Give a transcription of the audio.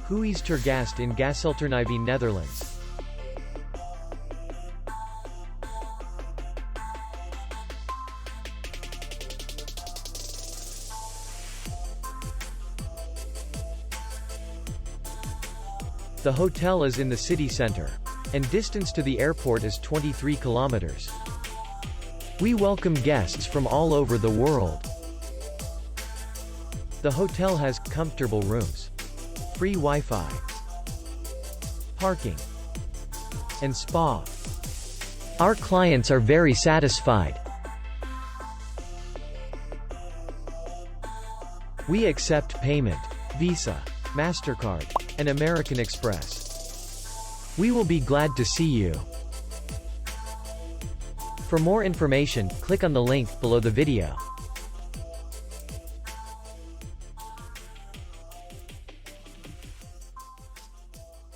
Huize Tergast in Gasselternijveen, Netherlands. The hotel is in the city center, and distance to the airport is 23 kilometers. We welcome guests from all over the world. The hotel has comfortable rooms, free Wi-Fi, parking, and spa. Our clients are very satisfied. We accept payment, Visa, MasterCard, and American Express. We will be glad to see you. For more information, click on the link below the video.